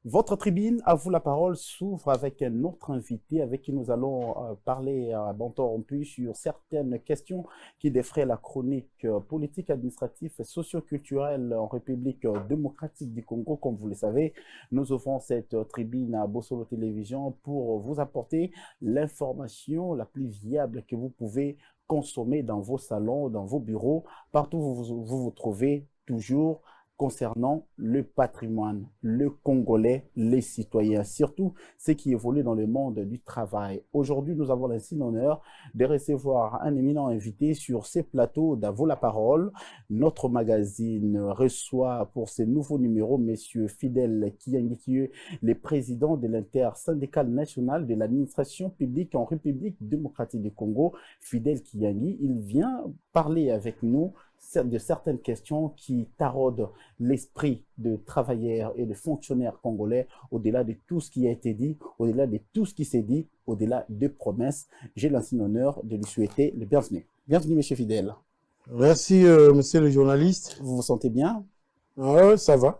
Votre tribune, à vous la parole, s'ouvre avec un autre invité avec qui nous allons parler à bon temps rompu sur certaines questions qui défraient la chronique politique, administrative et socio-culturelle en République démocratique du Congo. Comme vous le savez, nous ouvrons cette tribune à Bossolo Télévision pour vous apporter l'information la plus viable que vous pouvez consommer dans vos salons, dans vos bureaux, partout où vous trouvez toujours concernant le patrimoine, le Congolais, les citoyens, surtout ceux qui évoluent dans le monde du travail. Aujourd'hui, nous avons l'insigne honneur de recevoir un éminent invité sur ces plateaux d'Avo la parole. Notre magazine reçoit pour ce nouveau numéro M. Fidèle Kiyangi, qui est le président de l'intersyndicale nationale de l'administration publique en République démocratique du Congo. Fidèle Kiyangi, il vient parler avec nous de certaines questions qui taraudent l'esprit de travailleurs et de fonctionnaires congolais, au-delà de tout ce qui a été dit, au-delà de tout ce qui s'est dit, au-delà des promesses. J'ai l'insigne honneur de lui souhaiter le bienvenu. Bienvenue, monsieur Fidèle. Merci, monsieur le journaliste. Vous vous sentez bien? Ça va.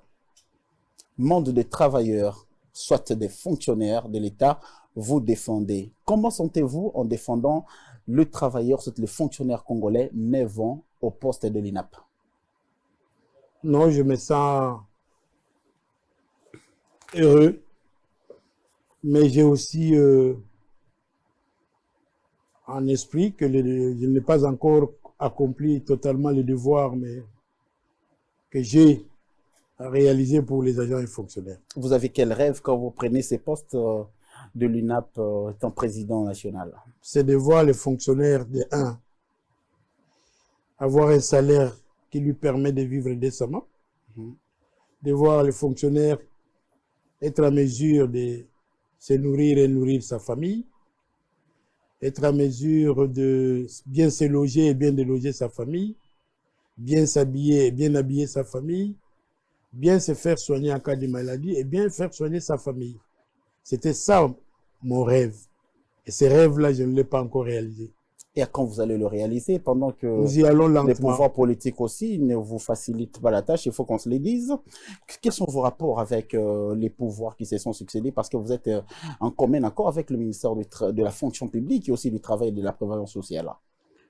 Monde de travailleurs, soit des fonctionnaires de l'État, vous défendez. Comment sentez-vous en défendant le travailleur, soit le fonctionnaire congolais naissant au poste de l'INAP? Non, je me sens heureux, mais j'ai aussi en esprit que je n'ai pas encore accompli totalement le devoir, mais que j'ai à réaliser pour les agents et fonctionnaires. Vous avez quel rêve quand vous prenez ces postes de l'UNAP étant président national? C'est de voir les fonctionnaires avoir un salaire qui lui permet de vivre décemment, de voir les fonctionnaires être en mesure de se nourrir et nourrir sa famille, être en mesure de bien se loger et bien déloger sa famille, bien s'habiller et bien habiller sa famille, bien se faire soigner en cas de maladie et bien faire soigner sa famille. C'était ça mon rêve. Et ce rêve-là, je ne l'ai pas encore réalisé. Et quand vous allez le réaliser, pendant que nous y allons lentement. Les pouvoirs politiques aussi ne vous facilitent pas la tâche, il faut qu'on se le dise. Quels sont vos rapports avec les pouvoirs qui se sont succédés? Parce que vous êtes en commun accord avec le ministère de la fonction publique et aussi du travail et de la prévoyance sociale.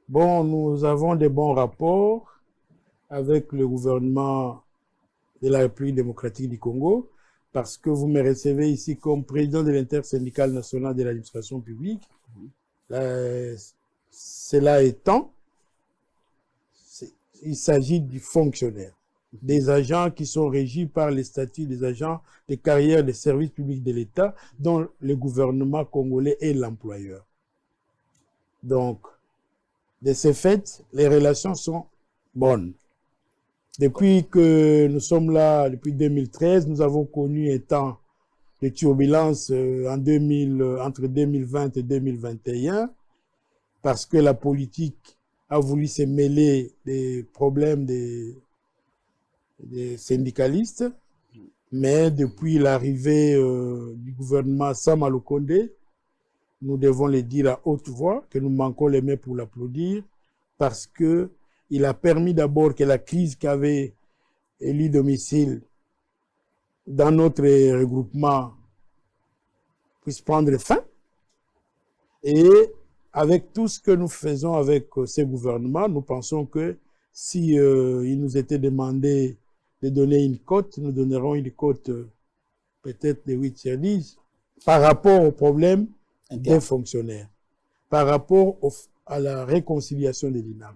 Bon, nous avons des bons rapports avec le gouvernement de la République démocratique du Congo, parce que vous me recevez ici comme président de l'intersyndicale nationale de l'administration publique. Cela étant, il s'agit du fonctionnaire, des agents qui sont régis par les statuts des agents de carrière des services publics de l'État, dont le gouvernement congolais est l'employeur. Donc, de ce fait, les relations sont bonnes. Depuis que nous sommes là, depuis 2013, nous avons connu un temps de turbulence entre 2020 et 2021, parce que la politique a voulu se mêler des problèmes des syndicalistes, mais depuis l'arrivée du gouvernement Sama Lukonde, nous devons le dire à haute voix que nous manquons les mains pour l'applaudir, parce que il a permis d'abord que la crise qu'avait élu domicile dans notre regroupement puisse prendre fin. Et avec tout ce que nous faisons avec ces gouvernements, nous pensons que si il nous était demandé de donner une cote, nous donnerons une cote peut-être de 8/10 par rapport au problème des fonctionnaires, par rapport à la réconciliation de l'INAP.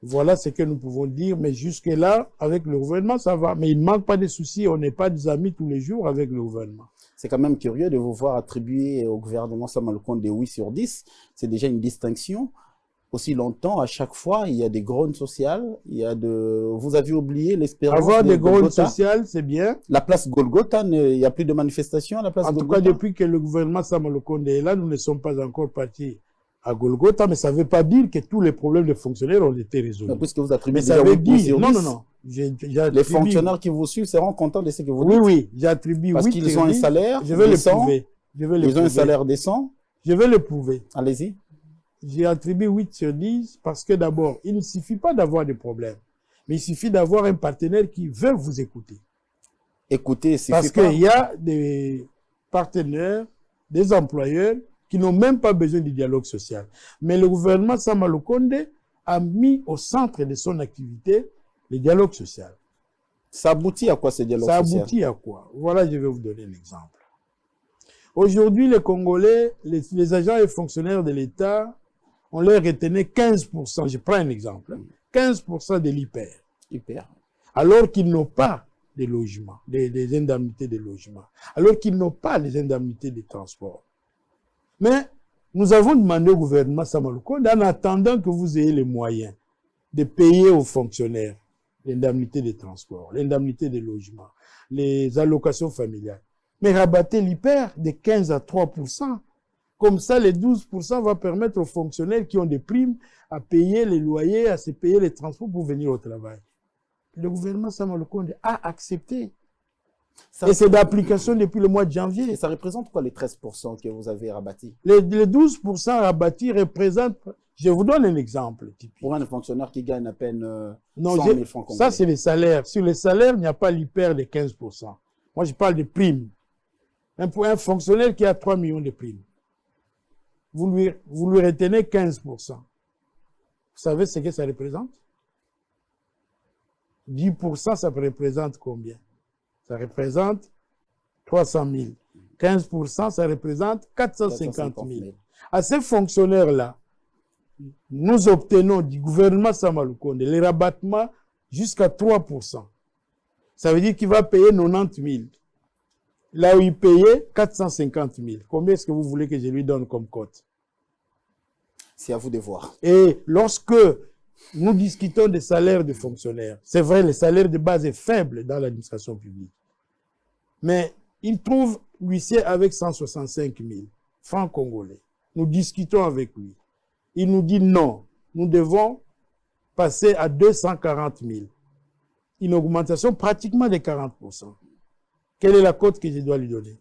Voilà ce que nous pouvons dire, mais jusque-là, avec le gouvernement, ça va. Mais il ne manque pas de soucis, on n'est pas des amis tous les jours avec le gouvernement. C'est quand même curieux de vous voir attribuer au gouvernement Sama Lukonde des 8/10. C'est déjà une distinction. Aussi longtemps, à chaque fois, il y a des grones sociales, il y a vous avez oublié l'espérance. Avoir des grones sociales, c'est bien. La place Golgotha, il n'y a plus de manifestations à la place Golgotha. En tout cas, depuis que le gouvernement Sama Lukonde est là, nous ne sommes pas encore partis à Golgotha, mais ça ne veut pas dire que tous les problèmes des fonctionnaires ont été résolus. Mais puisque vous attribuez mais ça veut dire, non. Les fonctionnaires qui vous suivent seront contents de ce que vous dites. Oui, j'attribue. Parce qu'ils ont un salaire je vais décent. Le prouver. Ils ont un salaire décent. Je vais le prouver. Allez-y. J'ai attribué 8/10 parce que d'abord, il ne suffit pas d'avoir des problèmes, mais il suffit d'avoir un partenaire qui veut vous écouter. Écoutez, c'est Parce qu'il y a des partenaires, des employeurs qui n'ont même pas besoin du dialogue social. Mais le gouvernement Sama Lukonde a mis au centre de son activité le dialogue social. Ça aboutit à quoi ce dialogue social? Ça aboutit à quoi? Voilà, je vais vous donner un exemple. Aujourd'hui, les Congolais, les agents et fonctionnaires de l'État, on leur retenait 15%, je prends un exemple, 15% de l'IPER. Alors qu'ils n'ont pas de logement, des indemnités de logement, alors qu'ils n'ont pas les indemnités de transport. Mais nous avons demandé au gouvernement Sama Lukonde, en attendant que vous ayez les moyens de payer aux fonctionnaires l'indemnité de transport, l'indemnité de logement, les allocations familiales, mais rabattez l'IPER de 15 à 3%. Comme ça, les 12% va permettre aux fonctionnaires qui ont des primes à payer les loyers, à se payer les transports pour venir au travail. Le gouvernement Sama Lukonde a accepté. Et c'est d'application depuis le mois de janvier. Et ça représente quoi les 13% que vous avez rabattis? Les 12% rabattis représentent, je vous donne un exemple typique. Pour un fonctionnaire qui gagne à peine 100 000 francs congolais. Ça, c'est les salaires. Sur les salaires, il n'y a pas l'hyper de 15%. Moi, je parle de primes. Un fonctionnaire qui a 3 millions de primes, vous lui retenez 15%. Vous savez ce que ça représente? 10%, ça représente combien? Ça représente 300 000. 15%, ça représente 450 000. À ces fonctionnaires-là, nous obtenons du gouvernement Sama Lukonde les rabattements jusqu'à 3%. Ça veut dire qu'il va payer 90 000. Là où il payait 450 000. Combien est-ce que vous voulez que je lui donne comme cote? C'est à vous de voir. Et lorsque nous discutons des salaires des fonctionnaires, c'est vrai, le salaire de base est faible dans l'administration publique. Mais il trouve l'huissier avec 165 000 francs congolais. Nous discutons avec lui. Il nous dit non, nous devons passer à 240 000. Une augmentation pratiquement de 40%. Quelle est la cote que je dois lui donner?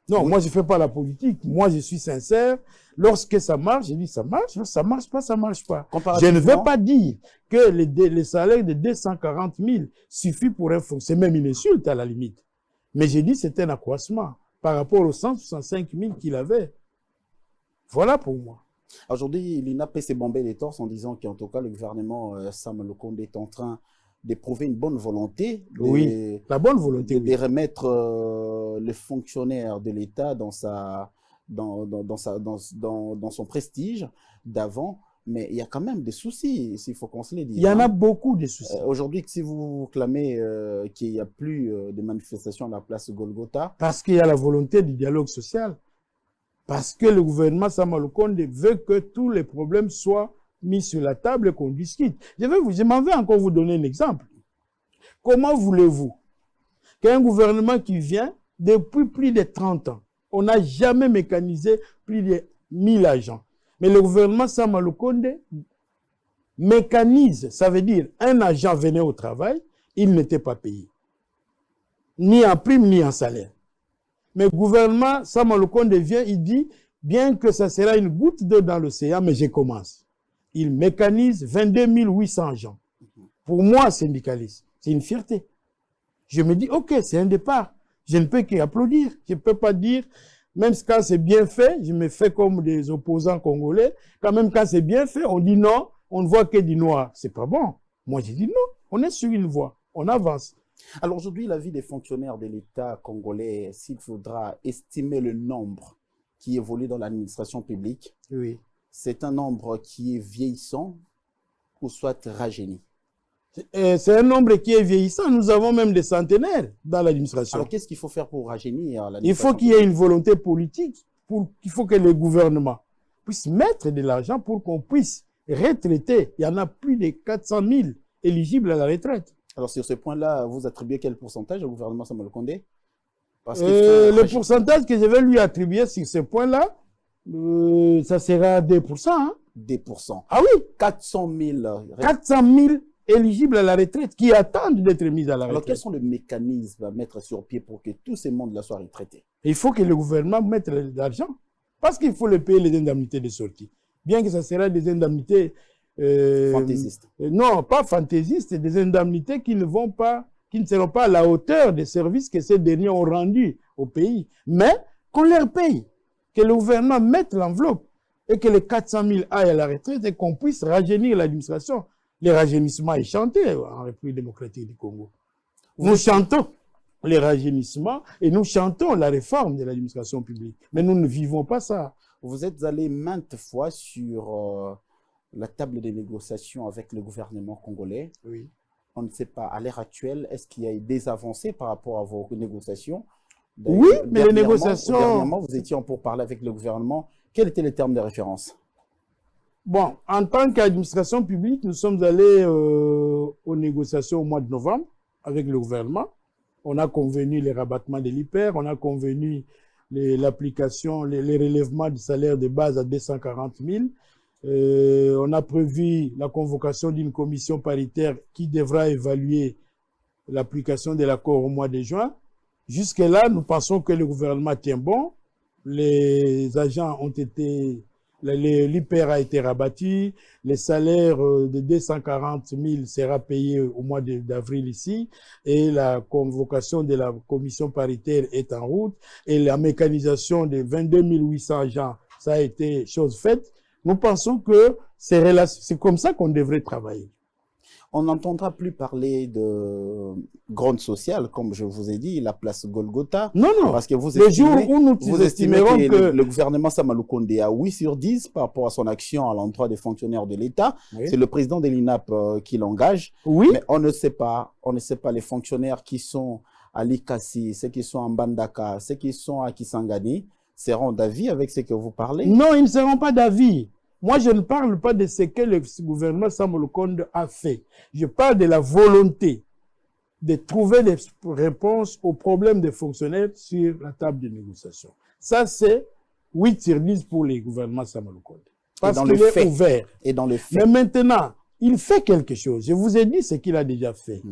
Non, moi je ne fais pas la politique. Moi je suis sincère. Lorsque ça marche, je dis ça marche pas, ça marche pas. Je ne veux pas dire que les salaires de 240 000 suffit pour un fonds. C'est même une insulte à la limite. Mais j'ai dit que c'est un accroissement par rapport aux 165 000 qu'il avait. Voilà pour moi. Aujourd'hui, l'INAP s'est bombé les torses en disant qu'en tout cas, le gouvernement Sama Lukonde est en train d'éprouver une bonne volonté. Oui, la bonne volonté. De remettre les fonctionnaires de l'État dans son prestige d'avant. Mais il y a quand même des soucis, s'il faut qu'on se les dise. Il y en a beaucoup de soucis. Aujourd'hui, si vous clamez qu'il n'y a plus de manifestations à la place Golgotha. Parce qu'il y a la volonté du dialogue social. Parce que le gouvernement Sama Lukonde veut que tous les problèmes soient mis sur la table et qu'on discute. Je m'en vais encore vous donner un exemple. Comment voulez-vous qu'un gouvernement qui vient depuis plus de 30 ans, on n'a jamais mécanisé plus de 1000 agents. Mais le gouvernement Sama Lukonde mécanise, ça veut dire un agent venait au travail, il n'était pas payé. Ni en prime, ni en salaire. Mais le gouvernement Sama Lukonde vient, il dit, bien que ça sera une goutte d'eau dans l'océan, mais je commence. Il mécanise 22 800 agents. Pour moi, syndicaliste, c'est une fierté. Je me dis, ok, c'est un départ. Je ne peux qu'applaudir. Je ne peux pas dire, même quand c'est bien fait, je me fais comme des opposants congolais. Quand même, quand c'est bien fait, on dit non, on ne voit que du noir. C'est pas bon. Moi, j'ai dit non, on est sur une voie, on avance. Alors aujourd'hui, la vie des fonctionnaires de l'État congolais, s'il faudra estimer le nombre qui évolue dans l'administration publique, oui, c'est un nombre qui est vieillissant ou soit rajeuni. C'est un nombre qui est vieillissant. Nous avons même des centenaires dans l'administration. Alors qu'est-ce qu'il faut faire pour rajeunir l'administration? Il faut qu'il y ait une volonté politique. Il faut que le gouvernement puisse mettre de l'argent pour qu'on puisse retraiter. Il y en a plus de 400 000 éligibles à la retraite. Alors sur ce point-là, vous attribuez quel pourcentage au gouvernement Sama Lukonde? Le pourcentage que je vais lui attribuer sur ce point-là, ça sera 2%. Hein? 2%. Ah oui, 400 000. 400 000 éligibles à la retraite qui attendent d'être mis à la retraite. Alors quels sont les mécanismes à mettre sur pied pour que tous ces mondes-là soient retraités? Il faut que le gouvernement mette de l'argent. Parce qu'il faut le payer les indemnités de sortie. Bien que ça sera des indemnités... fantaisistes. Non, pas fantaisistes, des indemnités qui ne vont pas qui ne seront pas à la hauteur des services que ces derniers ont rendus au pays. Mais qu'on leur paye, que le gouvernement mette l'enveloppe et que les 400 000 aillent à la retraite et qu'on puisse rajeunir l'administration. Le rajeunissement est chanté en République démocratique du Congo. Nous chantons les rajeunissements et nous chantons la réforme de l'administration publique. Mais nous ne vivons pas ça. Vous êtes allé maintes fois sur la table des négociations avec le gouvernement congolais. Oui. On ne sait pas, à l'heure actuelle, est-ce qu'il y a eu des avancées par rapport à vos négociations? Oui, mais les négociations... Dernièrement, vous étiez en pourparlers avec le gouvernement. Quels étaient les termes de référence? Bon, en tant qu'administration publique, nous sommes allés aux négociations au mois de novembre avec le gouvernement. On a convenu les rabattements de l'IPER, on a convenu l'application, les relèvements du salaire de base à 240 000. On a prévu la convocation d'une commission paritaire qui devra évaluer l'application de l'accord au mois de juin. Jusque-là, nous pensons que le gouvernement tient bon. Les agents ont été... L'IPER a été rabattu, les salaires de 240 000 sera payé au mois d'avril ici, et la convocation de la commission paritaire est en route, et la mécanisation de 22 800 agents, ça a été chose faite. Nous pensons que c'est comme ça qu'on devrait travailler. On n'entendra plus parler de gronde sociale, comme je vous ai dit, la place Golgotha. Non, non. Parce que vous le jour où nous vous estimez estimerons que le gouvernement Sama Lukonde a 8 sur 10 par rapport à son action à l'endroit des fonctionnaires de l'État. Oui. C'est le président de l'INAP qui l'engage. Oui. Mais on ne sait pas les fonctionnaires qui sont à Likasi, ceux qui sont en Bandaka, ceux qui sont à Kisangani, seront d'avis avec ce que vous parlez? Non, ils ne seront pas d'avis. Moi, je ne parle pas de ce que le gouvernement Sama Lukonde a fait. Je parle de la volonté de trouver des réponses aux problèmes des fonctionnaires sur la table de négociation. Ça, c'est 8 sur 10 pour les gouvernements Sama Lukonde. Parce qu'il est ouvert. Et dans les faits. Mais maintenant, il fait quelque chose. Je vous ai dit ce qu'il a déjà fait.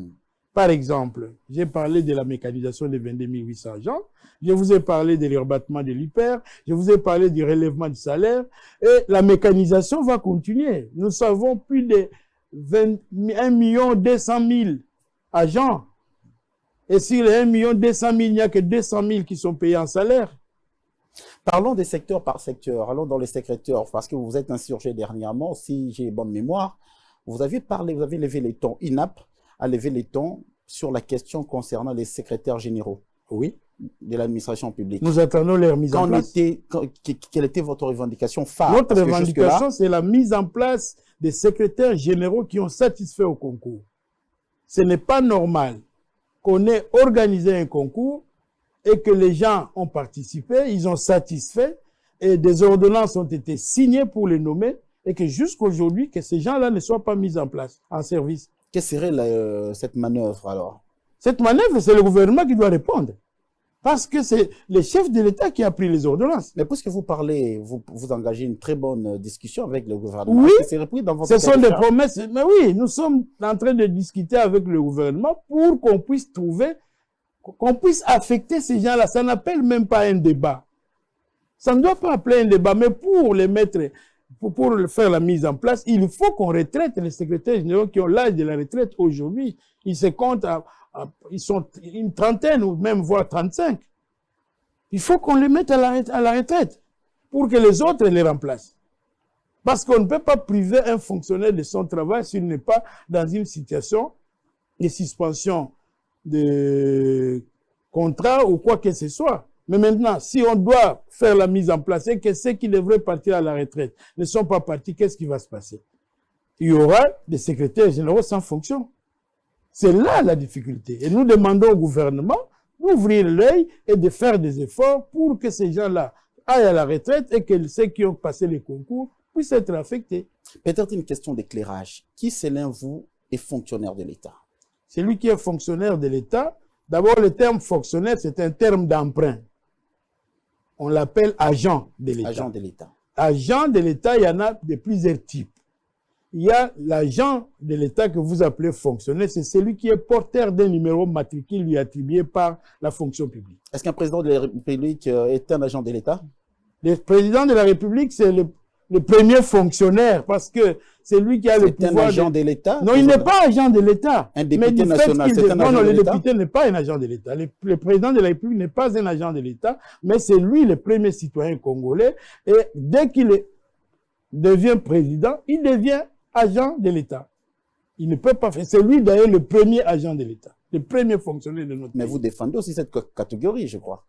Par exemple, j'ai parlé de la mécanisation des 22 800 agents. Je vous ai parlé de l'urbatement de l'IPER. Je vous ai parlé du relèvement du salaire. Et la mécanisation va continuer. Nous savons plus de 1 200 000 agents. Et sur les 1 200 000, il n'y a que 200 000 qui sont payés en salaire. Parlons des secteurs par secteur. Allons dans les secteurs, parce que vous vous êtes insurgé dernièrement, si j'ai bonne mémoire. Vous avez levé les tons. INAP a levé les tons sur la question concernant les secrétaires généraux. Oui. De l'administration publique. Nous attendons leur mise en place. Quelle était votre revendication phare? Notre revendication, c'est la mise en place des secrétaires généraux qui ont satisfait au concours. Ce n'est pas normal qu'on ait organisé un concours et que les gens ont participé, ils ont satisfait et des ordonnances ont été signées pour les nommer et que jusqu'à aujourd'hui, que ces gens-là ne soient pas mis en place, en service. Quelle serait cette manœuvre alors? Cette manœuvre, c'est le gouvernement qui doit répondre. Parce que c'est le chef de l'État qui a pris les ordonnances. Mais puisque vous parlez, vous engagez une très bonne discussion avec le gouvernement. Oui, ce sont des promesses. Mais oui, nous sommes en train de discuter avec le gouvernement pour qu'on puisse trouver, qu'on puisse affecter ces gens-là. Ça n'appelle même pas un débat. Ça ne doit pas appeler un débat, mais pour les mettre, pour faire la mise en place, il faut qu'on retraite les secrétaires généraux qui ont l'âge de la retraite aujourd'hui. Ils se comptent ils sont une trentaine ou même voire 35. Il faut qu'on les mette à la retraite pour que les autres les remplacent. Parce qu'on ne peut pas priver un fonctionnaire de son travail s'il n'est pas dans une situation de suspension de contrat ou quoi que ce soit. Mais maintenant, si on doit faire la mise en place et que ceux qui devraient partir à la retraite ne sont pas partis, qu'est-ce qui va se passer? Il y aura des secrétaires généraux sans fonction. C'est là la difficulté. Et nous demandons au gouvernement d'ouvrir l'œil et de faire des efforts pour que ces gens-là aillent à la retraite et que ceux qui ont passé les concours puissent être affectés. Peut-être une question d'éclairage. Qui, selon vous, est fonctionnaire de l'État? Celui qui est fonctionnaire de l'État, d'abord le terme fonctionnaire, c'est un terme d'emprunt. On l'appelle agent de l'État. Agent de l'État. Agent de l'État, il y en a de plusieurs types. Il y a l'agent de l'État que vous appelez fonctionnaire, c'est celui qui est porteur d'un numéro matricule lui attribué par la fonction publique. Est-ce qu'un président de la République est un agent de l'État? Le président de la République, c'est le premier fonctionnaire, parce que c'est lui qui a le pouvoir. C'est un agent de l'État? Non, il n'est pas agent de l'État. Un député national, c'est un agent de l'État? Non, le député n'est pas un agent de l'État. Le président de la République n'est pas un agent de l'État, mais c'est lui le premier citoyen congolais. Et dès qu'il devient président, il devient agent de l'État. Il ne peut pas faire. C'est lui d'ailleurs le premier agent de l'État, le premier fonctionnaire de notre pays. Mais vous défendez aussi cette catégorie, je crois.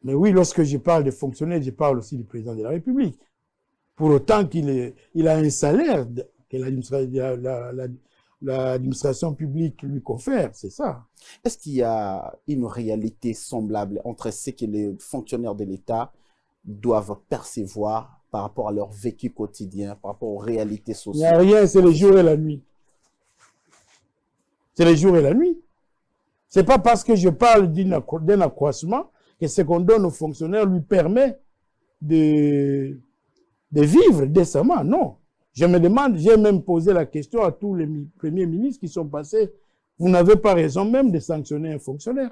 Mais oui, lorsque je parle de fonctionnaire, je parle aussi du président de la République. Pour autant qu'il a un salaire que l'administration publique lui confère, c'est ça. Est-ce qu'il y a une réalité semblable entre ce que les fonctionnaires de l'État doivent percevoir par rapport à leur vécu quotidien, par rapport aux réalités sociales? Il n'y a rien, c'est le jour et la nuit. C'est le jour et la nuit. C'est pas parce que je parle d'un accroissement que ce qu'on donne aux fonctionnaires lui permet de vivre décemment. Non. Je me demande, j'ai même posé la question à tous les premiers ministres qui sont passés. Vous n'avez pas raison même de sanctionner un fonctionnaire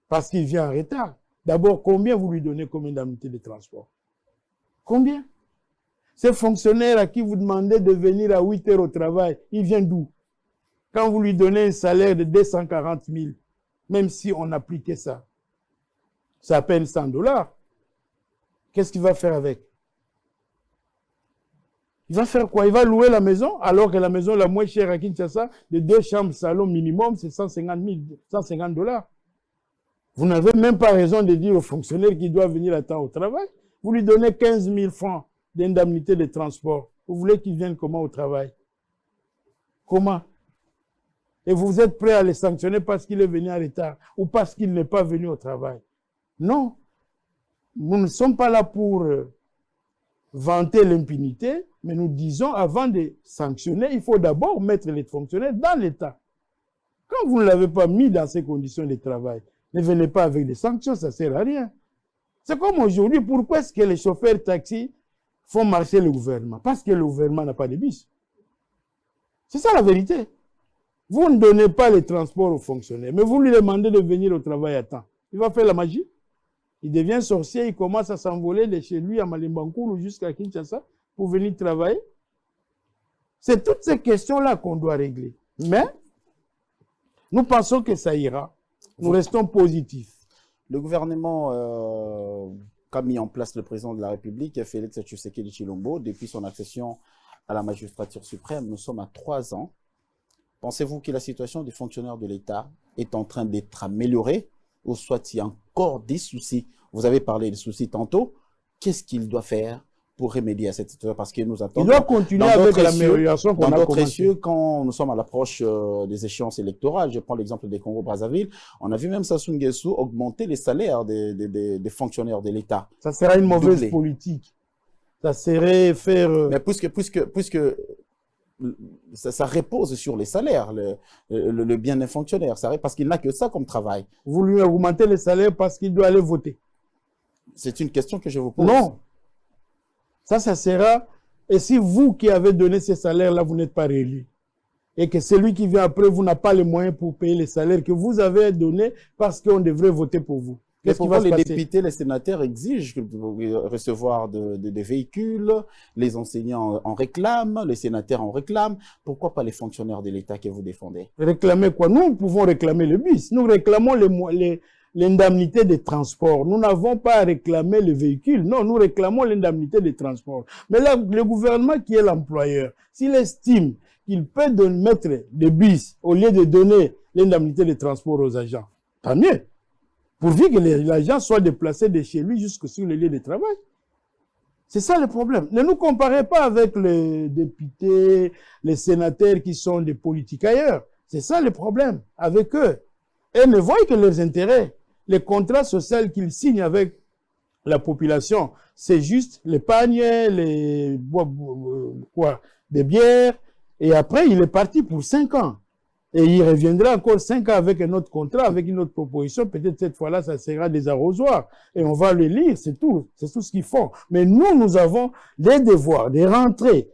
parce qu'il vient en retard. D'abord, combien vous lui donnez comme indemnité de transport? Combien? Ce fonctionnaire à qui vous demandez de venir à 8 heures au travail, il vient d'où? Quand vous lui donnez un salaire de 240 000, même si on appliquait ça, ça à peine $100. Qu'est-ce qu'il va faire avec? Il va faire quoi? Il va louer la maison, alors que la maison la moins chère à Kinshasa, de 2 chambres salon minimum, c'est $150. Vous n'avez même pas raison de dire aux fonctionnaires qui doivent venir à temps au travail. Vous lui donnez 15 000 francs d'indemnité de transport. Vous voulez qu'il vienne comment au travail? Comment? Et vous êtes prêt à les sanctionner parce qu'il est venu en retard ou parce qu'il n'est pas venu au travail? Non. Nous ne sommes pas là pour vanter l'impunité, mais nous disons, avant de sanctionner, il faut d'abord mettre les fonctionnaires dans l'État. Quand vous ne l'avez pas mis dans ces conditions de travail, ne venez pas avec des sanctions, ça ne sert à rien. C'est comme aujourd'hui, pourquoi est-ce que les chauffeurs taxis font marcher le gouvernement? Parce que le gouvernement n'a pas de bus. C'est ça la vérité. Vous ne donnez pas les transports aux fonctionnaires, mais vous lui demandez de venir au travail à temps. Il va faire la magie. Il devient sorcier, il commence à s'envoler de chez lui à Malimbankour ou jusqu'à Kinshasa pour venir travailler. C'est toutes ces questions-là qu'on doit régler. Mais nous pensons que ça ira. Nous restons positifs. Le gouvernement qu'a mis en place le président de la République, Félix Tshisekedi Tshilombo, depuis son accession à la magistrature suprême, nous sommes à 3 ans. Pensez-vous que la situation des fonctionnaires de l'État est en train d'être améliorée ou soit il y a encore des soucis? Vous avez parlé des soucis tantôt. Qu'est-ce qu'il doit faire pour remédier à cette situation? Parce que nous attendons. Il doit continuer avec l'amélioration qu'on a commencé. Dans d'autres cieux, quand nous sommes à l'approche des échéances électorales, je prends l'exemple des Congo-Brazzaville, on a vu même Sassou Nguesso augmenter les salaires des fonctionnaires de l'État. Ça serait une mauvaise politique. Ça serait faire... Mais puisque ça repose sur les salaires, le bien des fonctionnaires, parce qu'il n'a que ça comme travail. Vous lui augmentez les salaires parce qu'il doit aller voter. C'est une question que je vous pose. Non. Ça sera... Et si vous qui avez donné ces salaires-là, vous n'êtes pas réélu, et que celui qui vient après, vous n'a pas les moyens pour payer les salaires que vous avez donnés parce qu'on devrait voter pour vous. Qu'est-ce qui va se passer? Les députés, les sénateurs exigent de recevoir des véhicules, les enseignants en réclament, les sénateurs en réclament. Pourquoi pas les fonctionnaires de l'État que vous défendez? Réclamer quoi? Nous pouvons réclamer le bus. Nous réclamons l'indemnité de transport. Nous n'avons pas à réclamer le véhicule. Non, nous réclamons l'indemnité de transport. Mais là, le gouvernement qui est l'employeur, s'il estime qu'il peut mettre des bus au lieu de donner l'indemnité de transport aux agents, tant mieux. Pourvu que l'agent soit déplacé de chez lui jusque sur le lieu de travail. C'est ça le problème. Ne nous comparez pas avec les députés, les sénateurs qui sont des politiques ailleurs. C'est ça le problème avec eux. Et ne voient que leurs intérêts. Les contrats sociaux qu'ils signent avec la population, c'est juste l'épargne, des bières, et après il est parti pour 5 ans. Et il reviendra encore 5 ans avec un autre contrat, avec une autre proposition. Peut-être cette fois-là, ça sera des arrosoirs. Et on va le lire, c'est tout. C'est tout ce qu'ils font. Mais nous avons des devoirs, des rentrées.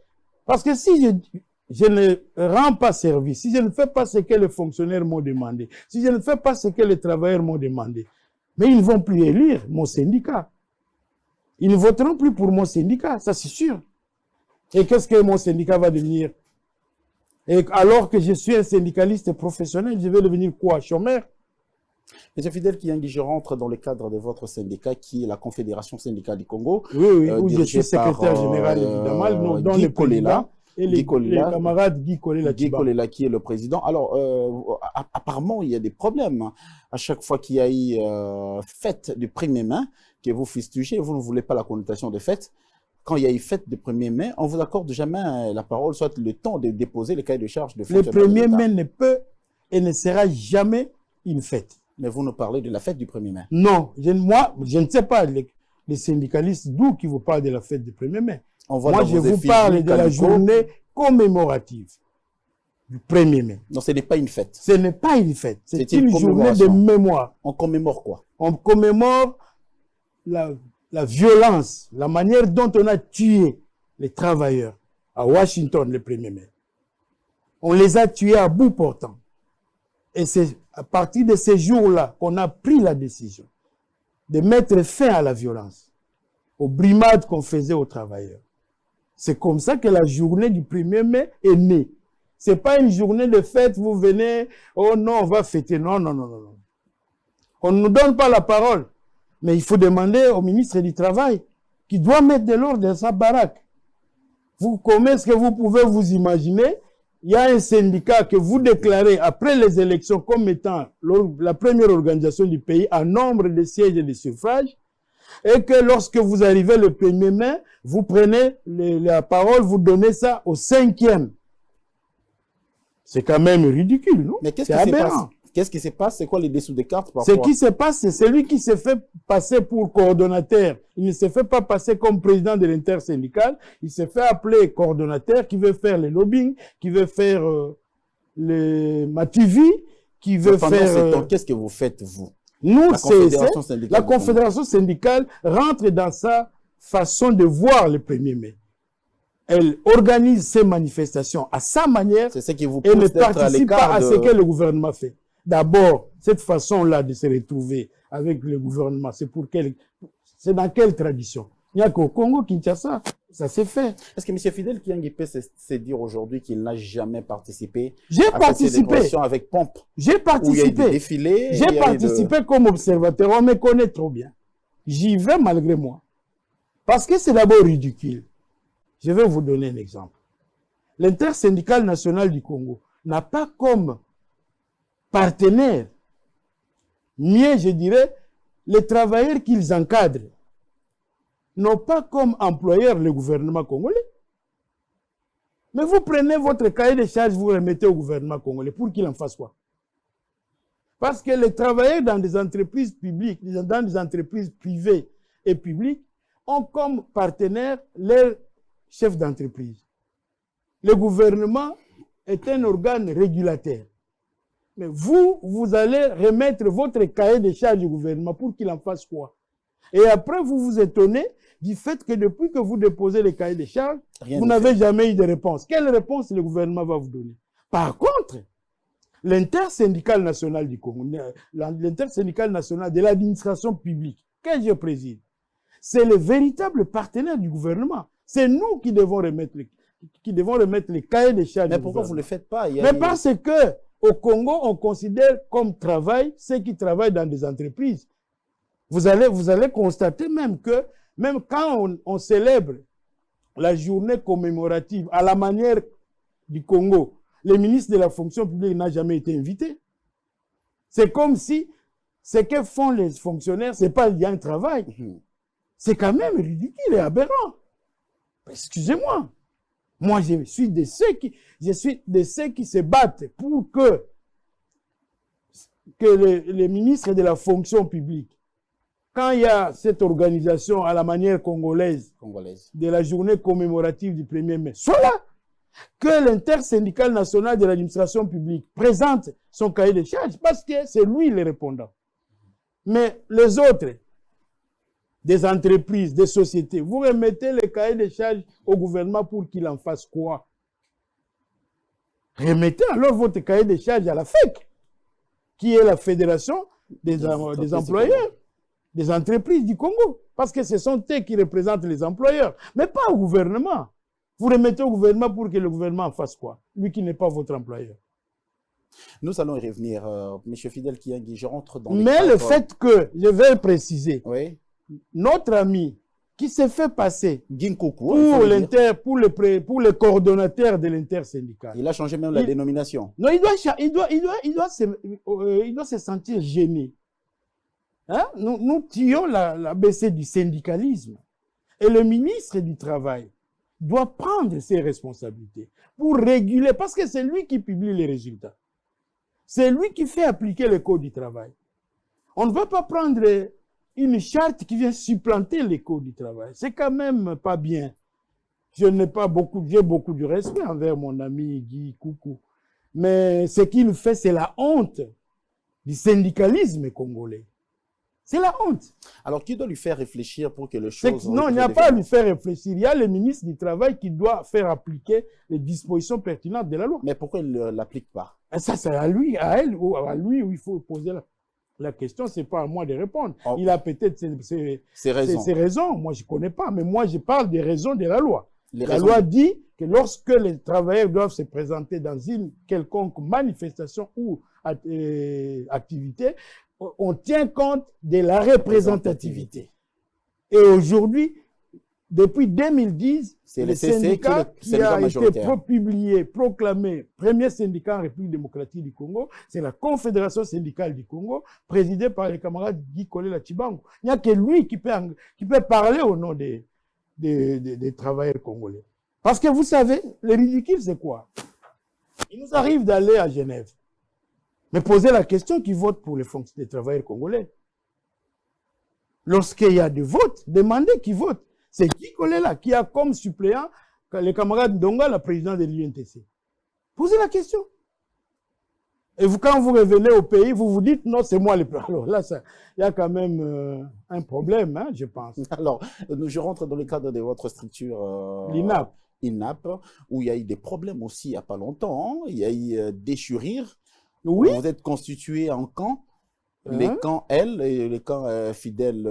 Parce que si je ne rends pas service, si je ne fais pas ce que les fonctionnaires m'ont demandé, si je ne fais pas ce que les travailleurs m'ont demandé, mais ils ne vont plus élire mon syndicat. Ils ne voteront plus pour mon syndicat, ça c'est sûr. Et qu'est-ce que mon syndicat va devenir? Et alors que je suis un syndicaliste professionnel, je vais devenir quoi? Chômeur? Monsieur Fidèle Kiangi, je rentre dans le cadre de votre syndicat qui est la Confédération syndicale du Congo. Oui, oui, où je suis secrétaire général, évidemment, dans les présidents et les camarades Guy Kolela qui est le président. Alors, apparemment, il y a des problèmes. À chaque fois qu'il y a eu fête du 1er mai, que vous fustigez, vous ne voulez pas la connotation de fête. Quand il y a eu fête du 1er mai, on ne vous accorde jamais la parole, soit le temps de déposer le cahier de charges de fonctionnaire. Le 1er mai ne peut et ne sera jamais une fête. Mais vous nous parlez de la fête du 1er mai. Non, moi, je ne sais pas les syndicalistes d'où qui vous parlent de la fête du 1er mai. Moi, je vous parle de la journée commémorative du 1er mai. Non, ce n'est pas une fête. Ce n'est pas une fête. C'est une journée de mémoire. On commémore quoi? On commémore la violence, la manière dont on a tué les travailleurs à Washington le 1er mai. On les a tués à bout portant. Et c'est à partir de ces jours-là qu'on a pris la décision de mettre fin à la violence, aux brimades qu'on faisait aux travailleurs. C'est comme ça que la journée du 1er mai est née. Ce n'est pas une journée de fête, vous venez, oh non, on va fêter. Non, non, non, non, non. On ne nous donne pas la parole. Mais il faut demander au ministre du Travail qui doit mettre de l'ordre dans sa baraque. Comment est-ce que vous pouvez vous imaginer? Il y a un syndicat que vous déclarez après les élections comme étant la première organisation du pays en nombre de sièges et de suffrages, et que lorsque vous arrivez le 1er mai, vous prenez la parole, vous donnez ça au 5e. C'est quand même ridicule, non? Mais qu'est-ce qui se passe? Qu'est-ce qui se passe? C'est quoi les dessous des cartes parfois? Ce qui se passe, c'est celui qui se fait passer pour coordonnateur. Il ne se fait pas passer comme président de l'intersyndical. Il se fait appeler coordonnateur qui veut faire le lobbying, qui veut faire le Mativi, qui veut faire... Qu'est-ce que vous faites, vous? Nous, la Confédération syndicale rentre dans sa façon de voir le 1er mai. Elle organise ses manifestations à sa manière ce qui vous et ne participe pas à ce que le gouvernement fait. D'abord, cette façon-là de se retrouver avec le gouvernement, c'est dans quelle tradition? Il n'y a qu'au Congo, Kinshasa, ça s'est fait. Est-ce que M. Fidèle Kiangi peut se dire aujourd'hui qu'il n'a jamais participé à cette célébration avec pompe? J'ai participé. Il y a eu des défilés. J'ai participé comme observateur, on me connaît trop bien. J'y vais malgré moi. Parce que c'est d'abord ridicule. Je vais vous donner un exemple. L'intersyndicale nationale du Congo n'a pas comme partenaire, mieux je dirais, les travailleurs qu'ils encadrent n'ont pas comme employeur le gouvernement congolais. Mais vous prenez votre cahier de charges, vous remettez au gouvernement congolais pour qu'il en fasse quoi? Parce que les travailleurs dans des entreprises publiques, dans des entreprises privées et publiques, ont comme partenaire leur chef d'entreprise. Le gouvernement est un organe régulateur. Mais vous allez remettre votre cahier de charges au gouvernement pour qu'il en fasse quoi? Et après, vous vous étonnez du fait que depuis que vous déposez les cahiers de charges, vous n'avez jamais eu de réponse. Quelle réponse le gouvernement va vous donner? Par contre, l'intersyndicale nationale du Congo, l'intersyndicale nationale de l'administration publique, que je préside, c'est le véritable partenaire du gouvernement. C'est nous qui devons remettre les cahiers de charges. Mais pourquoi vous ne le faites pas? Mais parce que au Congo, on considère comme travail ceux qui travaillent dans des entreprises. Vous allez constater même que, même quand on célèbre la journée commémorative à la manière du Congo, le ministre de la fonction publique n'a jamais été invité. C'est comme si ce que font les fonctionnaires, c'est pas lié à un travail. C'est quand même ridicule et aberrant. Excusez-moi. Moi, je suis de ceux qui se battent pour que les ministres de la fonction publique, quand il y a cette organisation à la manière congolaise de la journée commémorative du 1er mai, soit là, que l'intersyndicale nationale de l'administration publique présente son cahier de charges parce que c'est lui le répondant. Mais les autres, des entreprises, des sociétés, vous remettez le cahier de charges au gouvernement pour qu'il en fasse quoi? Remettez alors votre cahier de charges à la FEC, qui est la fédération des employeurs, des entreprises du Congo. Parce que ce sont eux qui représentent les employeurs, mais pas au gouvernement. Vous remettez au gouvernement pour que le gouvernement en fasse quoi? Lui qui n'est pas votre employeur. Nous allons y revenir. M. Fidèle Kiangui, je rentre dans les Mais le fait que, je vais préciser, oui. notre ami qui s'est fait passer Ginkoukou, pour le coordonnateur de l'intersyndical. Il a changé même la dénomination. Non, il doit se sentir gêné. Hein? Nous tuons la baissée du syndicalisme. Et le ministre du Travail doit prendre ses responsabilités pour réguler, parce que c'est lui qui publie les résultats. C'est lui qui fait appliquer le code du travail. On ne va pas prendre une charte qui vient supplanter les codes du travail. C'est quand même pas bien. J'ai beaucoup de respect envers mon ami Guy Coucou. Mais ce qu'il fait, c'est la honte du syndicalisme congolais. C'est la honte. Alors, qui doit lui faire réfléchir pour que les choses... Non, il n'y a pas à lui faire réfléchir. Il y a le ministre du Travail qui doit faire appliquer les dispositions pertinentes de la loi. Mais pourquoi il ne l'applique pas? Ça, c'est à lui, à elle, ou à lui où il faut poser la question. Ce n'est pas à moi de répondre. Oh. Il a peut-être ses raisons. Moi, je ne connais pas. Mais moi, je parle des raisons de la loi. La loi dit que lorsque les travailleurs doivent se présenter dans une quelconque manifestation ou activité, on tient compte de la représentativité. Et aujourd'hui, depuis 2010, c'est le syndicat qui a été proclamé premier syndicat en République démocratique du Congo, c'est la Confédération syndicale du Congo, présidée par le camarade Guy Kolela Chibangu. Il n'y a que lui qui peut parler au nom des travailleurs congolais. Parce que vous savez, le ridicule, c'est quoi? Il nous arrive d'aller à Genève. Mais poser la question qui vote pour les fonctions des travailleurs congolais. Lorsqu'il y a des votes, demandez qui vote. C'est Guy Kolela qui a comme suppléant le camarade Ndonga, la présidente de l'UNTC. Posez la question. Et vous, quand vous revenez au pays, vous vous dites, non, c'est moi le plus. Alors là, il y a quand même un problème, hein, je pense. Alors, je rentre dans le cadre de votre structure l'INAP. INAP, où il y a eu des problèmes aussi il n'y a pas longtemps. Hein. Il y a eu déchirures. Oui. Vous êtes constitué en camp, les camps L et les camps Fidèle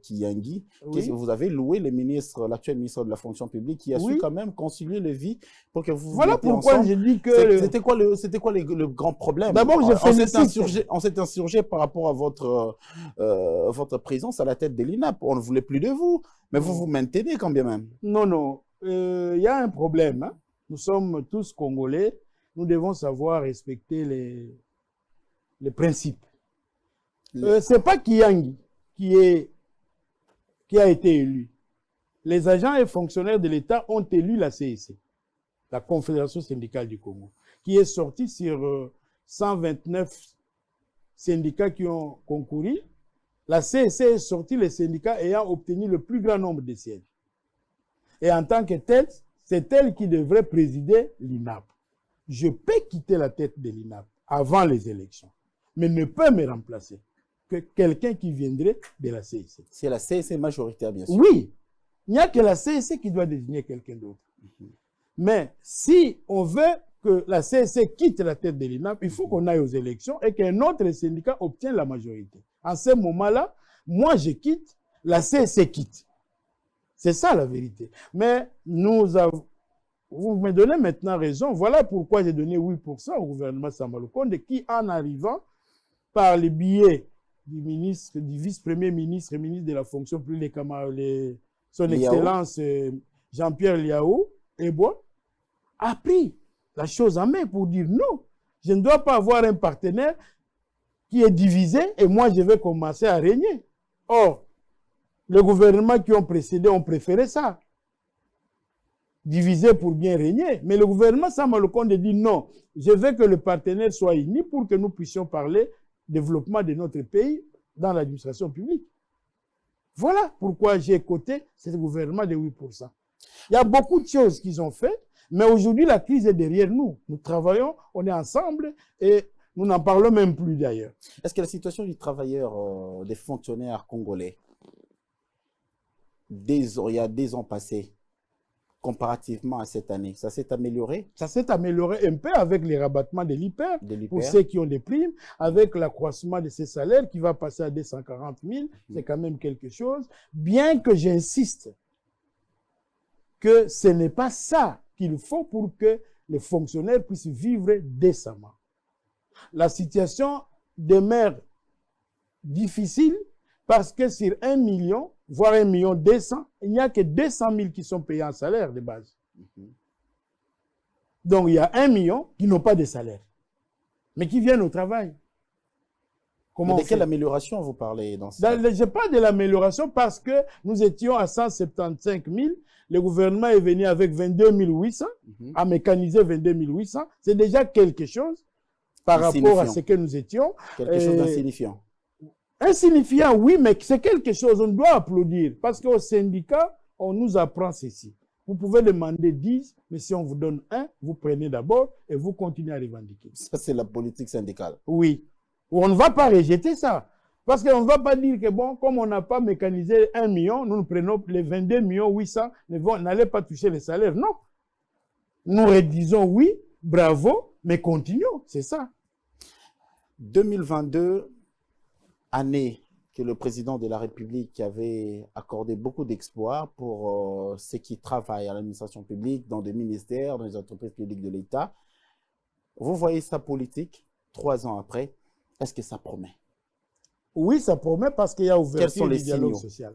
Kiangui. Oui. Vous avez loué l'actuel ministre de la fonction publique qui a su quand même concilier les vies pour que vous voilà pourquoi j'ai dit que... C'était quoi le grand problème? D'abord, on s'est insurgé par rapport à votre présence à la tête de l'INAP. On ne voulait plus de vous, mais vous vous maintenez quand bien même. Non. Il y a un problème. Hein. Nous sommes tous Congolais. Nous devons savoir respecter les principes. Ce n'est pas Kiangui qui a été élu. Les agents et fonctionnaires de l'État ont élu la CSC, la Confédération syndicale du Congo, qui est sortie sur 129 syndicats qui ont concouru. La CSC est sortie, les syndicats ayant obtenu le plus grand nombre de sièges. Et en tant que telle, c'est elle qui devrait présider l'INAP. Je peux quitter la tête de l'INAP avant les élections, mais ne peut me remplacer que quelqu'un qui viendrait de la CSC. C'est la CSC majoritaire, bien sûr. Oui, il n'y a que la CSC qui doit désigner quelqu'un d'autre. Mais si on veut que la CSC quitte la tête de l'INAP, il faut qu'on aille aux élections et qu'un autre syndicat obtienne la majorité. En ce moment-là, moi je quitte, la CSC quitte. C'est ça la vérité. Mais vous me donnez maintenant raison. Voilà pourquoi j'ai donné 8% au gouvernement Sama Lukonde qui, en arrivant par le biais du vice-premier ministre et ministre de la fonction publique, son Excellence Jean-Pierre Liao Eboa, a pris la chose en main pour dire non, je ne dois pas avoir un partenaire qui est divisé et moi je vais commencer à régner. Or, les gouvernements qui ont précédé ont préféré ça. Divisé pour bien régner. Mais le gouvernement Sama Lukonde dit non, je veux que le partenaire soit uni pour que nous puissions parler développement de notre pays dans l'administration publique. Voilà pourquoi j'ai coté ce gouvernement de 8%. Il y a beaucoup de choses qu'ils ont fait, mais aujourd'hui la crise est derrière nous. Nous travaillons, on est ensemble et nous n'en parlons même plus d'ailleurs. Est-ce que la situation du travailleur, des fonctionnaires congolais, il y a 10 ans passés, comparativement à cette année, ça s'est amélioré? Ça s'est amélioré un peu avec les rabattements de l'IPER, pour ceux qui ont des primes, avec l'accroissement de ces salaires qui va passer à 240 000, c'est quand même quelque chose. Bien que j'insiste que ce n'est pas ça qu'il faut pour que les fonctionnaires puissent vivre décemment. La situation demeure difficile parce que sur 1 million, voire 1 million 200, il n'y a que 200 000 qui sont payés en salaire de base. Donc il y a 1 million qui n'ont pas de salaire, mais qui viennent au travail. Comment de quelle amélioration vous parlez dans ce cas? Je parle de l'amélioration parce que nous étions à 175 000. Le gouvernement est venu avec 22 800, à mécaniser 22 800. C'est déjà quelque chose par rapport à ce que nous étions. Quelque chose d'insignifiant. Insignifiant, oui, mais c'est quelque chose. On doit applaudir parce qu'au syndicat, on nous apprend ceci. Vous pouvez demander 10, mais si on vous donne 1, vous prenez d'abord et vous continuez à revendiquer. Ça, c'est la politique syndicale. Oui. On ne va pas rejeter ça. Parce qu'on ne va pas dire que, bon, comme on n'a pas mécanisé 1 million, nous prenons les 22 800 n'allez pas toucher les salaires. Non. Nous redisons oui, bravo, mais continuons. C'est ça. 2022, année que le président de la République avait accordé beaucoup d'espoir pour ceux qui travaillent à l'administration publique, dans des ministères, dans les entreprises publiques de l'État. Vous voyez sa politique, 3 ans après. Est-ce que ça promet? Oui, ça promet parce qu'il y a ouverture du dialogue social.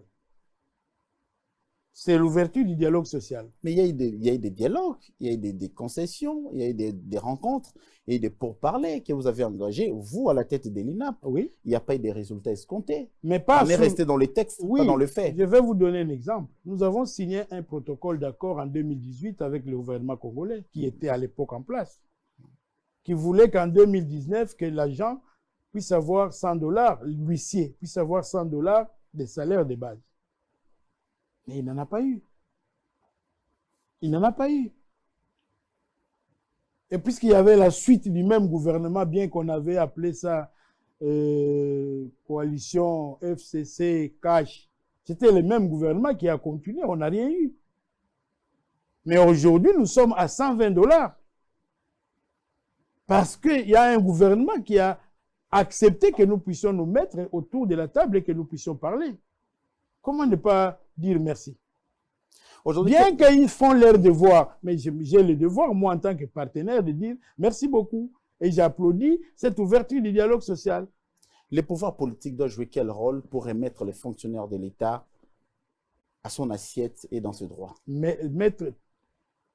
C'est l'ouverture du dialogue social. Mais il y a eu des dialogues, il y a eu des concessions, il y a eu des rencontres, il y a eu des pourparlers que vous avez engagés, vous, à la tête de l'INAP. Oui. Il n'y a pas eu des résultats escomptés. Mais pas on est resté dans les textes, oui, pas dans le fait. Je vais vous donner un exemple. Nous avons signé un protocole d'accord en 2018 avec le gouvernement congolais, qui était à l'époque en place, qui voulait qu'en 2019, que l'agent puisse avoir 100 $, l'huissier puisse avoir 100 $ de salaire de base. Mais il n'en a pas eu. Il n'en a pas eu. Et puisqu'il y avait la suite du même gouvernement, bien qu'on avait appelé ça coalition FCC Cash, c'était le même gouvernement qui a continué, on n'a rien eu. Mais aujourd'hui, nous sommes à 120 $. Parce qu'il y a un gouvernement qui a accepté que nous puissions nous mettre autour de la table et que nous puissions parler. Comment ne pas dire merci? Bien qu'ils font leur devoir, mais j'ai le devoir, moi, en tant que partenaire, de dire merci beaucoup. Et j'applaudis cette ouverture du dialogue social. Les pouvoirs politiques doivent jouer quel rôle pour remettre les fonctionnaires de l'État à son assiette et dans ce droit?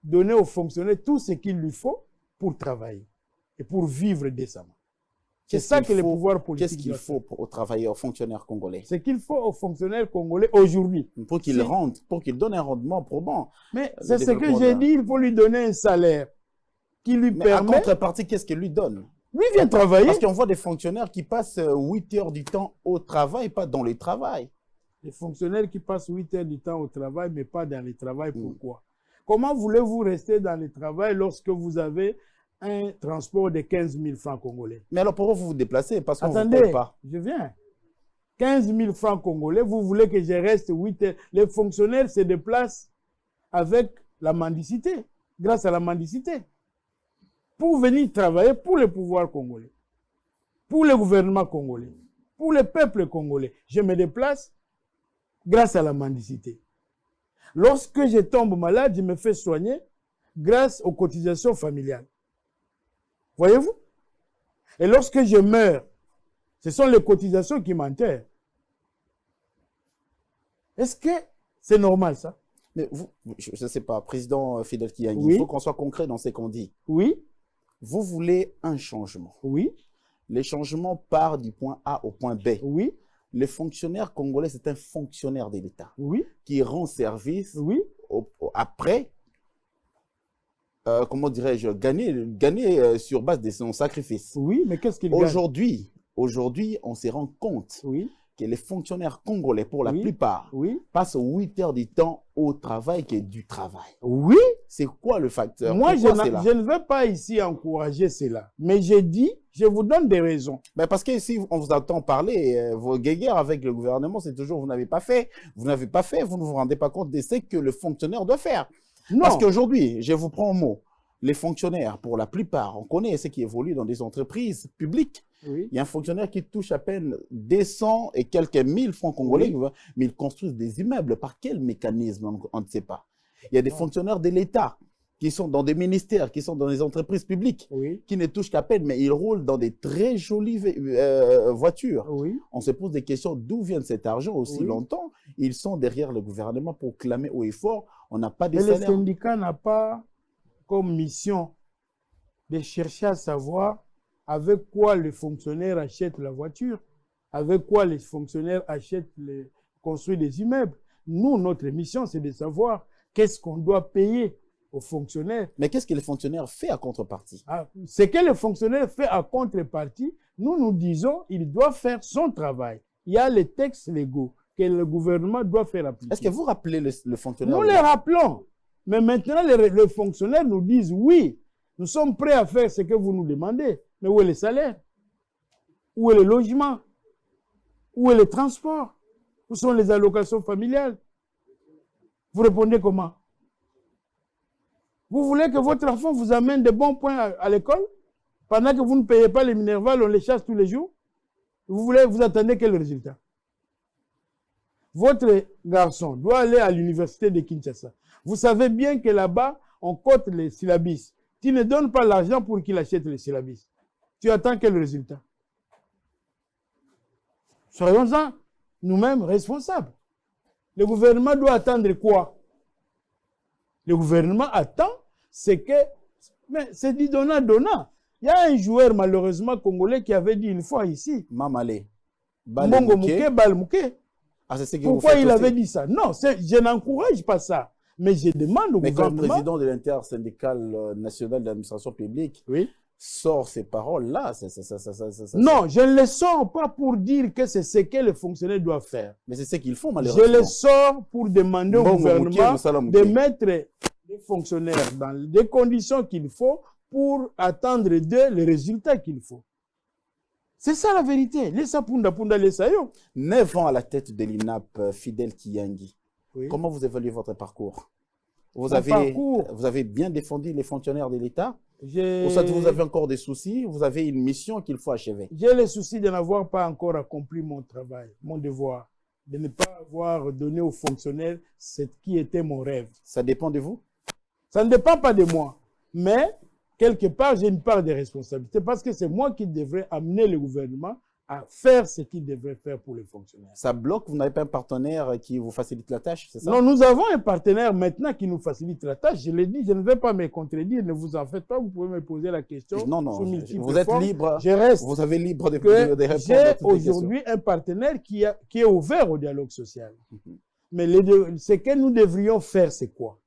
Donner aux fonctionnaires tout ce qu'il lui faut pour travailler et pour vivre décemment. C'est ça que les pouvoirs politiques. Qu'est-ce qu'il faut aux travailleurs, aux fonctionnaires congolais? Ce qu'il faut aux fonctionnaires congolais aujourd'hui. Pour qu'ils rendent, pour qu'ils donnent un rendement probant. Mais c'est ce que j'ai dit, il faut lui donner un salaire qui lui permet. En contrepartie, qu'est-ce qu'il lui donne? Lui vient travailler. Parce qu'on voit des fonctionnaires qui passent 8 heures du temps au travail, pas dans le travail. Les fonctionnaires qui passent 8 heures du temps au travail, mais pas dans le travail, pourquoi? Comment voulez-vous rester dans le travail lorsque vous avez un transport de 15 000 francs congolais? Mais alors pourquoi vous vous déplacez? Parce qu'on ne vous paye pas. Je viens. 15 000 francs congolais, vous voulez que je reste 8 heures? Les fonctionnaires se déplacent avec la mendicité, grâce à la mendicité, pour venir travailler pour le pouvoir congolais, pour le gouvernement congolais, pour le peuple congolais. Je me déplace grâce à la mendicité. Lorsque je tombe malade, je me fais soigner grâce aux cotisations familiales. Voyez-vous? Et lorsque je meurs, ce sont les cotisations qui m'enterrent. Est-ce que c'est normal, ça? Mais vous, je ne sais pas, président Fidel Kiyani, oui. Il faut qu'on soit concret dans ce qu'on dit. Oui. Vous voulez un changement. Oui. Le changement part du point A au point B. Oui. Le fonctionnaire congolais, c'est un fonctionnaire de l'État. Oui. Qui rend service oui. Après, comment dirais-je, gagner sur base de son sacrifice. Oui, mais qu'est-ce qu'il gagne? Aujourd'hui, on se rend compte que les fonctionnaires congolais, pour la plupart, passent 8 heures du temps au travail qui est du travail. Oui. C'est quoi le facteur? Moi, je ne veux pas ici encourager cela. Mais j'ai dit, je vous donne des raisons. Mais parce que si on vous entend parler, vos guéguerres avec le gouvernement, c'est toujours vous n'avez pas fait, vous n'avez pas fait, vous ne vous rendez pas compte de ce que le fonctionnaire doit faire. Non. Parce qu'aujourd'hui, je vous prends au mot, les fonctionnaires, pour la plupart, on connaît ceux qui évoluent dans des entreprises publiques. Il y a un fonctionnaire qui touche à peine 200 et quelques 1000 francs congolais, mais ils construisent des immeubles. Par quel mécanisme? On ne sait pas. Il y a des fonctionnaires de l'État qui sont dans des ministères, qui sont dans des entreprises publiques, qui ne touchent qu'à peine, mais ils roulent dans des très jolies voitures. On se pose des questions, d'où vient cet argent aussi longtemps? Ils sont derrière le gouvernement pour clamer haut et fort, on n'a pas de salaire. Mais le syndicat n'a pas comme mission de chercher à savoir avec quoi les fonctionnaires achètent la voiture, avec quoi les fonctionnaires construisent des immeubles. Nous, notre mission, c'est de savoir qu'est-ce qu'on doit payer aux fonctionnaires. Mais qu'est-ce que les fonctionnaires font à contrepartie? Ce que le fonctionnaire fait à contrepartie, nous disons qu'il doit faire son travail. Il y a les textes légaux que le gouvernement doit faire appliquer. Est-ce que vous rappelez le fonctionnaire? Nous les rappelons. Mais maintenant, les fonctionnaires nous disent oui, nous sommes prêts à faire ce que vous nous demandez. Mais où est le salaire? Où est le logement? Où est le transport? Où sont les allocations familiales? Vous répondez comment? Vous voulez que votre enfant vous amène de bons points à l'école? Pendant que vous ne payez pas les minervales, on les chasse tous les jours? Vous attendez quel résultat? Votre garçon doit aller à l'université de Kinshasa. Vous savez bien que là-bas, on cote les syllabus. Tu ne donnes pas l'argent pour qu'il achète les syllabus. Tu attends quel résultat? Soyons-en nous-mêmes responsables. Le gouvernement doit attendre quoi? Le gouvernement attend ce que... Mais c'est du donnant-donnant. Il y a un joueur malheureusement congolais qui avait dit une fois ici. Mamale. Mbongo Mouké, Balmouké. Pourquoi il avait dit ça? Non, je n'encourage pas ça. Mais je demande au gouvernement... Mais quand le président de l'intersyndicale nationale de l'administration publique sort ces paroles-là, non, je ne les sors pas pour dire que c'est ce que les fonctionnaires doivent faire. Mais c'est ce qu'ils font malheureusement. Je les sors pour demander au gouvernement de mettre les fonctionnaires dans les conditions qu'il faut pour attendre d'eux les résultats qu'il faut. C'est ça la vérité. Laissa punda punda laissa yo. 9 ans à la tête de l'INAP, Fidèle Kiyangi. Comment vous évaluez votre parcours? Vous avez bien défendu les fonctionnaires de l'État? Ou soit vous avez encore des soucis? Vous avez une mission qu'il faut achever? J'ai le souci de n'avoir pas encore accompli mon travail, mon devoir, de ne pas avoir donné aux fonctionnaires ce qui était mon rêve. Ça dépend de vous? Ça ne dépend pas de moi, mais quelque part, j'ai une part de responsabilité parce que c'est moi qui devrais amener le gouvernement à faire ce qu'il devrait faire pour les fonctionnaires. Ça bloque? Vous n'avez pas un partenaire qui vous facilite la tâche, c'est ça? Non, nous avons un partenaire maintenant qui nous facilite la tâche. Je l'ai dit, je ne vais pas me contredire, ne vous en faites pas, vous pouvez me poser la question. Non, vous êtes libre, je reste. Vous avez libre de répondre. J'ai aujourd'hui un partenaire qui est ouvert au dialogue social. Mais ce que nous devrions faire, c'est quoi?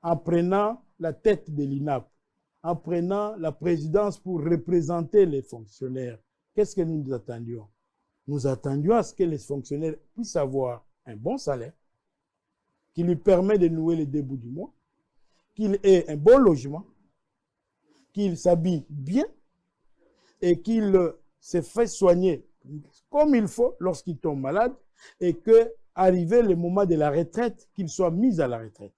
En prenant la tête de l'INAP, en prenant la présidence pour représenter les fonctionnaires, qu'est-ce que nous attendions? Nous attendions à ce que les fonctionnaires puissent avoir un bon salaire, qui lui permet de nouer les débuts du mois, qu'il ait un bon logement, qu'il s'habille bien et qu'il se fait soigner comme il faut lorsqu'il tombe malade et que, arrivé le moment de la retraite, qu'il soit mis à la retraite.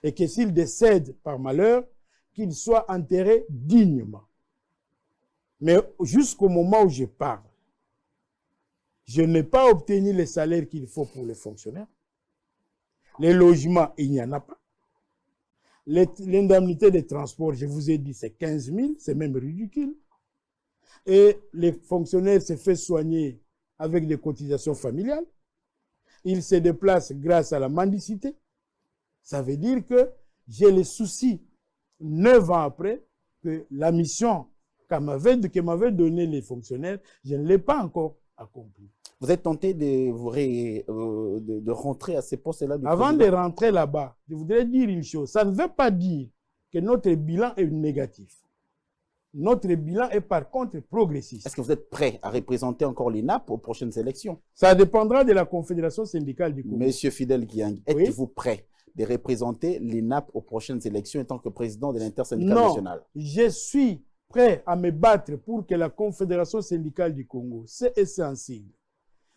Et que s'il décède par malheur, qu'il soit enterré dignement. Mais jusqu'au moment où je parle, je n'ai pas obtenu les salaires qu'il faut pour les fonctionnaires. Les logements, il n'y en a pas. L'indemnité de transport, je vous ai dit, c'est 15 000, c'est même ridicule. Et les fonctionnaires se font soigner avec des cotisations familiales. Ils se déplacent grâce à la mendicité. Ça veut dire que j'ai le souci, 9 ans après, que la mission que m'avaient donné les fonctionnaires, je ne l'ai pas encore accomplie. Vous êtes tenté de rentrer à ces postes-là? Avant de rentrer là-bas, je voudrais dire une chose. Ça ne veut pas dire que notre bilan est négatif. Notre bilan est par contre progressiste. Est-ce que vous êtes prêt à représenter encore l'INAP aux prochaines élections? Ça dépendra de la Confédération syndicale du Congo. Monsieur Fidèle Kiyangi, êtes-vous prêt de représenter l'INAP aux prochaines élections en tant que président de l'intersyndicale nationale? Non, je suis prêt à me battre pour que la Confédération syndicale du Congo, CSC,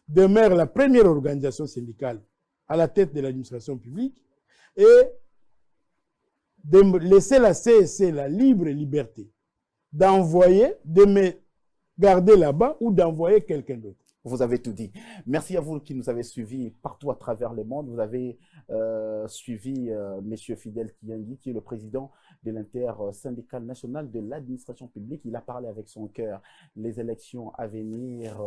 demeure la première organisation syndicale à la tête de l'administration publique et de laisser la CSC la libre liberté d'envoyer, de me garder là-bas ou d'envoyer quelqu'un d'autre. Vous avez tout dit. Merci à vous qui nous avez suivis partout à travers le monde. Vous avez suivi M. Fidel Kiangi, qui est le président de l'inter-syndical national de l'administration publique. Il a parlé avec son cœur. Les élections à venir,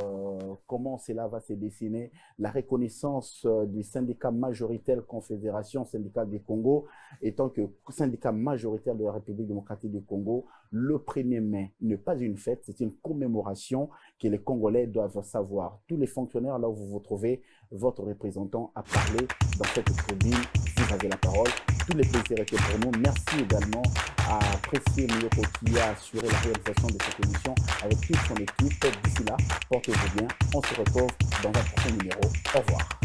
comment cela va se dessiner, la reconnaissance du syndicat majoritaire Confédération syndicale du Congo, étant que syndicat majoritaire de la République démocratique du Congo, le 1er mai n'est pas une fête, c'est une commémoration que les Congolais doivent savoir. Tous les fonctionnaires, là où vous vous trouvez, votre représentant a parlé dans cette tribune. Vous avez la parole. Tous les plaisirs étaient pour nous. Merci également à Précieux Miyoko qui a assuré la réalisation de cette émission avec toute son équipe. D'ici là, portez-vous bien. On se retrouve dans un prochain numéro. Au revoir.